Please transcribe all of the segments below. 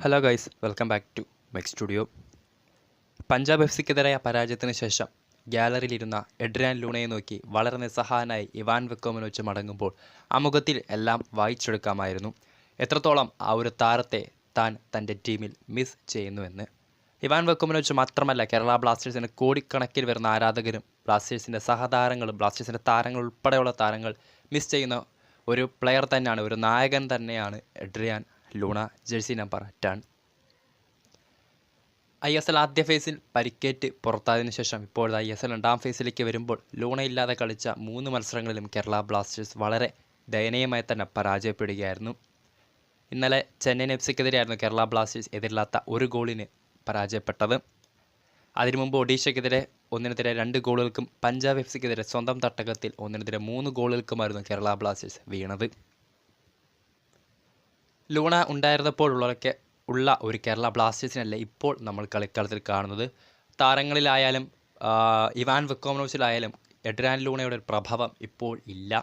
Hello guys, welcome back to Mech Studio. Punjab F സിക്കെതിരായ പരാജയത്തിന് ശേഷം ഗ്യാലറിയിലിരുന്ന എഡ്രിയാൻ ലൂണയെ നോക്കി വളരെ നിസ്സഹായനായി ഇവാൻ വെക്കോമനോവിച്ച് മടങ്ങുമ്പോൾ ആ മുഖത്തിൽ എല്ലാം വായിച്ചെടുക്കാമായിരുന്നു എത്രത്തോളം ആ ഒരു താരത്തെ താൻ തൻ്റെ ടീമിൽ മിസ് ചെയ്യുന്നുവെന്ന്. ഇവാൻ വെക്കോമനോവിച്ച് മാത്രമല്ല, കേരള ബ്ലാസ്റ്റേഴ്സിന് കോടിക്കണക്കിൽ വരുന്ന ആരാധകരും ബ്ലാസ്റ്റേഴ്സിൻ്റെ സഹതാരങ്ങളും ബ്ലാസ്റ്റേഴ്സിൻ്റെ താരങ്ങൾ ഉൾപ്പെടെയുള്ള താരങ്ങൾ മിസ് ചെയ്യുന്ന ഒരു പ്ലെയർ തന്നെയാണ്, ഒരു നായകൻ തന്നെയാണ് Adrian Luna, jersey number 10. ISL ആദ്യ ഫേസിൽ പരിക്കേറ്റ് പുറത്തായതിനു ശേഷം ഇപ്പോൾ ISL രണ്ടാം ഫേസിലേക്ക് വരുമ്പോൾ ലൂണയില്ലാതെ കളിച്ച 3 മത്സരങ്ങളിലും കേരള ബ്ലാസ്റ്റേഴ്സ് വളരെ ദയനീയമായി തന്നെ പരാജയപ്പെടുകയായിരുന്നു. ഇന്നലെ ചെന്നൈയിൻ FC-ക്കെതിരെയായിരുന്നു കേരള ബ്ലാസ്റ്റേഴ്സ് എതിരില്ലാത്ത ഒരു ഗോളിന് പരാജയപ്പെട്ടത്. അതിനു മുമ്പ് ഒഡീഷയ്ക്കെതിരെ 1-2 ഗോളുകൾക്കും പഞ്ചാബ് FC-ക്കെതിരെ സ്വന്തം തട്ടകത്തിൽ 1-3 ഗോളുകൾക്കുമായിരുന്നു കേരള ബ്ലാസ്റ്റേഴ്സ് വീണത്. ലൂണ ഉണ്ടായിരുന്നപ്പോഴുള്ളതൊക്കെ ഉള്ള ഒരു കേരള ബ്ലാസ്റ്റേഴ്സിനല്ല ഇപ്പോൾ നമ്മൾ കളിക്കളത്തിൽ കാണുന്നത്. താരങ്ങളിലായാലും ഇവാൻ വെക്കോമനോവിച്ചിലായാലും എഡ്രിയാൻ ലൂണയുടെ ഒരു പ്രഭാവം ഇപ്പോൾ ഇല്ല.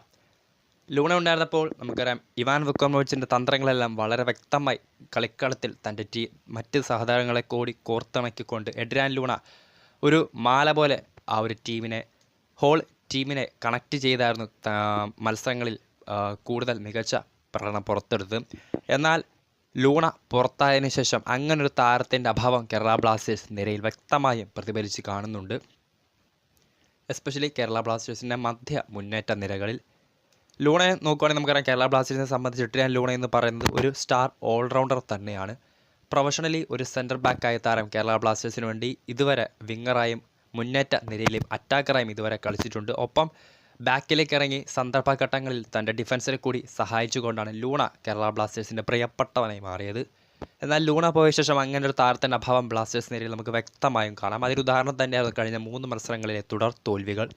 ലൂണ ഉണ്ടായിരുന്നപ്പോൾ നമുക്കറിയാം, ഇവാൻ വെക്കോമനോവിച്ചിൻ്റെ തന്ത്രങ്ങളെല്ലാം വളരെ വ്യക്തമായി കളിക്കളത്തിൽ തൻ്റെ മറ്റ് സഹതാരങ്ങളെ കൂടി കോർത്തിണക്കിക്കൊണ്ട് എഡ്രിയാൻ ലൂണ ഒരു മാല പോലെ ആ ഒരു ഹോൾ ടീമിനെ കണക്റ്റ് ചെയ്തായിരുന്നു മത്സരങ്ങളിൽ കൂടുതൽ മികച്ച പ്രകടനം പുറത്തെടുത്ത്. എന്നാൽ ലൂണ പുറത്തായതിനു ശേഷം അങ്ങനൊരു താരത്തിൻ്റെ അഭാവം കേരള ബ്ലാസ്റ്റേഴ്സ് നിരയിൽ വ്യക്തമായും പ്രതിഫലിച്ച് കാണുന്നുണ്ട്. എസ്പെഷ്യലി കേരള ബ്ലാസ്റ്റേഴ്സിൻ്റെ മധ്യ മുന്നേറ്റ നിരകളിൽ ലൂണയെ നോക്കുകയാണെങ്കിൽ നമുക്കറിയാം, കേരള ബ്ലാസ്റ്റേഴ്സിനെ സംബന്ധിച്ചിട്ട് ലൂണ എന്ന് പറയുന്നത് ഒരു സ്റ്റാർ ഓൾറൗണ്ടർ തന്നെയാണ്. പ്രൊഫഷണലി ഒരു സെൻറ്റർ ബാക്കായ താരം കേരള ബ്ലാസ്റ്റേഴ്സിന് വേണ്ടി ഇതുവരെ വിങ്ങറായും മുന്നേറ്റ നിരയിലും അറ്റാക്കറായും ഇതുവരെ കളിച്ചിട്ടുണ്ട്. ഒപ്പം ബാക്കിലേക്ക് ഇറങ്ങി സന്ദർഭഘട്ടങ്ങളിൽ തൻ്റെ ഡിഫൻസിനെ കൂടി സഹായിച്ചുകൊണ്ടാണ് ലൂണ കേരള ബ്ലാസ്റ്റേഴ്സിൻ്റെ പ്രിയപ്പെട്ടവനായി മാറിയത്. എന്നാൽ ലൂണ പോയ ശേഷം അങ്ങനെ ഒരു താരത്തിൻ്റെ അഭാവം ബ്ലാസ്റ്റേഴ്സ് നിരയിൽ നമുക്ക് വ്യക്തമായും കാണാം. അതിന് ഉദാഹരണം തന്നെയായിരുന്നു കഴിഞ്ഞ 3 മത്സരങ്ങളിലെ തുടർ തോൽവികൾ.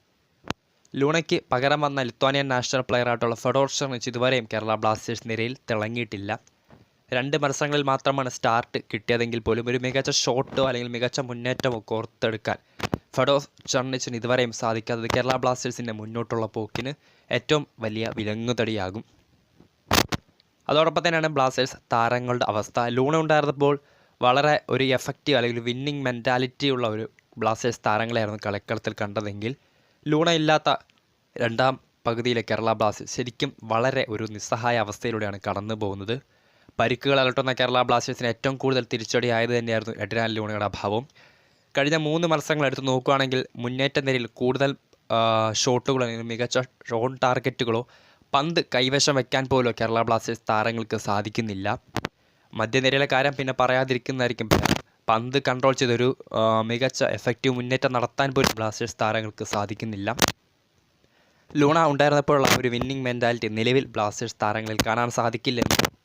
ലൂണയ്ക്ക് പകരം വന്ന ലിത്വാനിയൻ നാഷണൽ പ്ലെയറായിട്ടുള്ള ഫെഡോർ ഷെർണിച്ച് ഇതുവരെയും കേരള ബ്ലാസ്റ്റേഴ്സ് നിരയിൽ തിളങ്ങിയിട്ടില്ല. 2 മത്സരങ്ങളിൽ മാത്രമാണ് സ്റ്റാർട്ട് കിട്ടിയതെങ്കിൽ പോലും ഒരു മികച്ച ഷോട്ടോ അല്ലെങ്കിൽ മികച്ച മുന്നേറ്റമോ കോർത്തെടുക്കാൻ ഫെഡോർ ഷെർണിച്ചിന് ഇതുവരെയും സാധിക്കാത്തത് കേരള ബ്ലാസ്റ്റേഴ്സിൻ്റെ മുന്നോട്ടുള്ള പോക്കിന് ഏറ്റവും വലിയ വിലങ്ങുതടിയാകും. അതോടൊപ്പം തന്നെയാണ് ബ്ലാസ്റ്റേഴ്സ് താരങ്ങളുടെ അവസ്ഥ. ലൂണ ഉണ്ടായിരുന്നപ്പോൾ വളരെ ഒരു എഫക്റ്റീവ് അല്ലെങ്കിൽ വിന്നിങ് മെൻറ്റാലിറ്റി ഉള്ള ഒരു ബ്ലാസ്റ്റേഴ്സ് താരങ്ങളെയായിരുന്നു കളിക്കളത്തിൽ കണ്ടതെങ്കിൽ ലൂണ ഇല്ലാത്ത രണ്ടാം പകുതിയിലെ കേരള ബ്ലാസ്റ്റേഴ്സ് ശരിക്കും വളരെ ഒരു നിസ്സഹായ അവസ്ഥയിലൂടെയാണ് കടന്നു പോകുന്നത്. പരിക്കുകൾ അലട്ടുന്ന കേരള ബ്ലാസ്റ്റേഴ്സിന് ഏറ്റവും കൂടുതൽ തിരിച്ചടിയായത് തന്നെയായിരുന്നു എഡ്രിയാൻ ലൂണയുടെ അഭാവം. കഴിഞ്ഞ 3 മത്സരങ്ങൾ എടുത്ത് നോക്കുകയാണെങ്കിൽ മുന്നേറ്റ നിരയിൽ കൂടുതൽ ഷോട്ടുകളോ അല്ലെങ്കിൽ മികച്ച ഓൺ ടാർഗറ്റുകളോ പന്ത് കൈവശം വയ്ക്കാൻ പോലും കേരള ബ്ലാസ്റ്റേഴ്സ് താരങ്ങൾക്ക് സാധിക്കുന്നില്ല. മധ്യനിരയിലെ കാര്യം പിന്നെ പറയാതിരിക്കുന്നതായിരിക്കും. പന്ത് കൺട്രോൾ ചെയ്തൊരു മികച്ച എഫക്റ്റീവ് മുന്നേറ്റം നടത്താൻ പോലും ബ്ലാസ്റ്റേഴ്സ് താരങ്ങൾക്ക് സാധിക്കുന്നില്ല. ലൂണ ഉണ്ടായിരുന്നപ്പോഴുള്ള ഒരു വിന്നിങ് മെൻറ്റാലിറ്റി നിലവിൽ ബ്ലാസ്റ്റേഴ്സ് താരങ്ങളിൽ കാണാൻ സാധിക്കില്ല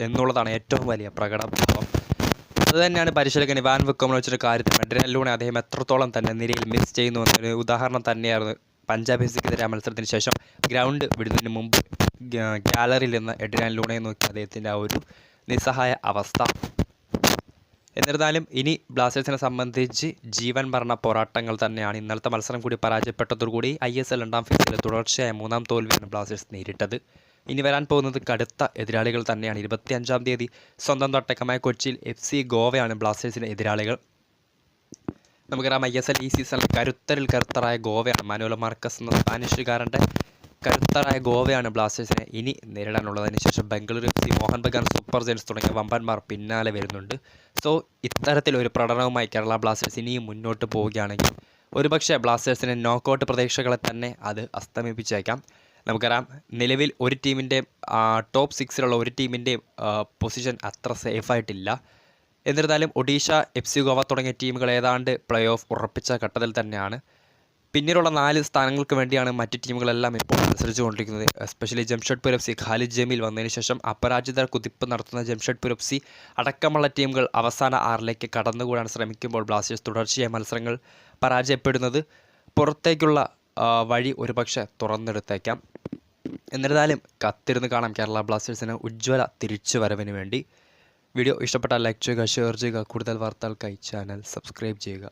എന്നുള്ളതാണ് ഏറ്റവും വലിയ പ്രകടഭാവം. അതുതന്നെയാണ് പരിശീലകൻ ഇവാൻ വെക്കോമനോവിച്ചിൻ്റെ കാര്യത്തിൽ എഡ്രിയാൻ ലൂണ അദ്ദേഹം എത്രത്തോളം തന്നെ നിരയിൽ മിസ് ചെയ്യുന്നു എന്നൊരു ഉദാഹരണം തന്നെയായിരുന്നു പഞ്ചാബ് FC-ക്കെതിരെ മത്സരത്തിന് ശേഷം ഗ്രൗണ്ട് വിടുന്നതിന് മുമ്പ് ഗ്യാലറിയിൽ നിന്ന് എഡ്രിയാൻ ലൂണയെ നോക്കി അദ്ദേഹത്തിൻ്റെ ആ ഒരു നിസ്സഹായ അവസ്ഥ. എന്നിരുന്നാലും ഇനി ബ്ലാസ്റ്റേഴ്സിനെ സംബന്ധിച്ച് ജീവൻ മരണ പോരാട്ടങ്ങൾ തന്നെയാണ്. ഇന്നലത്തെ മത്സരം കൂടി പരാജയപ്പെട്ടതോടുകൂടി ISL രണ്ടാം ഫേസിലെ തുടർച്ചയായ 3ാം തോൽവിയാണ് ബ്ലാസ്റ്റേഴ്സ് നേരിട്ടത്. ഇനി വരാൻ പോകുന്നത് കടുത്ത എതിരാളികൾ തന്നെയാണ്. 25-ാം തീയതി സ്വന്തം തട്ടകമായ കൊച്ചിയിൽ FC ഗോവയാണ് ബ്ലാസ്റ്റേഴ്സിൻ്റെ എതിരാളികൾ. നമുക്കറിയാം, ISL ഈ സീസണിൽ കരുത്തരായ ഗോവയാണ്. മാനുവൽ മാർക്കസ് എന്ന സ്പാനിഷുകാരൻ്റെ കരുത്തരായ ഗോവയാണ് ബ്ലാസ്റ്റേഴ്സിനെ ഇനി നേരിടാനുള്ളതിന് ശേഷം Bengaluru FC, Mohun Bagan super giants തുടങ്ങിയ വമ്പന്മാർ പിന്നാലെ വരുന്നുണ്ട്. സോ ഇത്തരത്തിലൊരു പ്രകടനവുമായി കേരള ബ്ലാസ്റ്റേഴ്സ് ഇനിയും മുന്നോട്ട് പോവുകയാണെങ്കിൽ ഒരുപക്ഷെ ബ്ലാസ്റ്റേഴ്സിൻ്റെ നോക്കൗട്ട് പ്രതീക്ഷകളെ തന്നെ അത് അസ്തമിപ്പിച്ചേക്കാം. നമുക്കറിയാം, നിലവിൽ ഒരു ടീമിൻ്റെ ടോപ്പ് 6-ലുള്ള ഒരു ടീമിൻ്റെയും പൊസിഷൻ അത്ര സേഫായിട്ടില്ല. എന്നിരുന്നാലും ഒഡീഷ, FC ഗോവ തുടങ്ങിയ ടീമുകൾ ഏതാണ്ട് പ്ലേ ഓഫ് ഉറപ്പിച്ച ഘട്ടത്തിൽ തന്നെയാണ്. പിന്നീടുള്ള 4 സ്ഥാനങ്ങൾക്ക് വേണ്ടിയാണ് മറ്റ് ടീമുകളെല്ലാം ഇപ്പോൾ മത്സരിച്ചുകൊണ്ടിരിക്കുന്നത്. എസ്പെഷ്യലി ജംഷഡ്പൂർ FC, ഖാലിദ് ജമീൽ വന്നതിന് ശേഷം അപരാജിത കുതിപ്പ് നടത്തുന്ന ജംഷഡ്പൂർ FC അടക്കമുള്ള ടീമുകൾ അവസാന 6ലേക്ക് കടന്നുകൂടാൻ ശ്രമിക്കുമ്പോൾ ബ്ലാസ്റ്റേഴ്സ് തുടർച്ചയായ മത്സരങ്ങൾ പരാജയപ്പെടുന്നത് പുറത്തേക്കുള്ള വഴി ഒരുപക്ഷെ തുറന്നെടുത്തേക്കാം. എന്നിരുന്നാലും കാത്തിരുന്ന് കാണാം കേരള ബ്ലാസ്റ്റേഴ്സിന് ഉജ്ജ്വല തിരിച്ചുവരവിന് വേണ്ടി. വീഡിയോ ഇഷ്ടപ്പെട്ടാൽ ലൈക്ക് ചെയ്യുക, ഷെയർ ചെയ്യുക. കൂടുതൽ വാർത്തകൾക്കായി ചാനൽ സബ്സ്ക്രൈബ് ചെയ്യുക.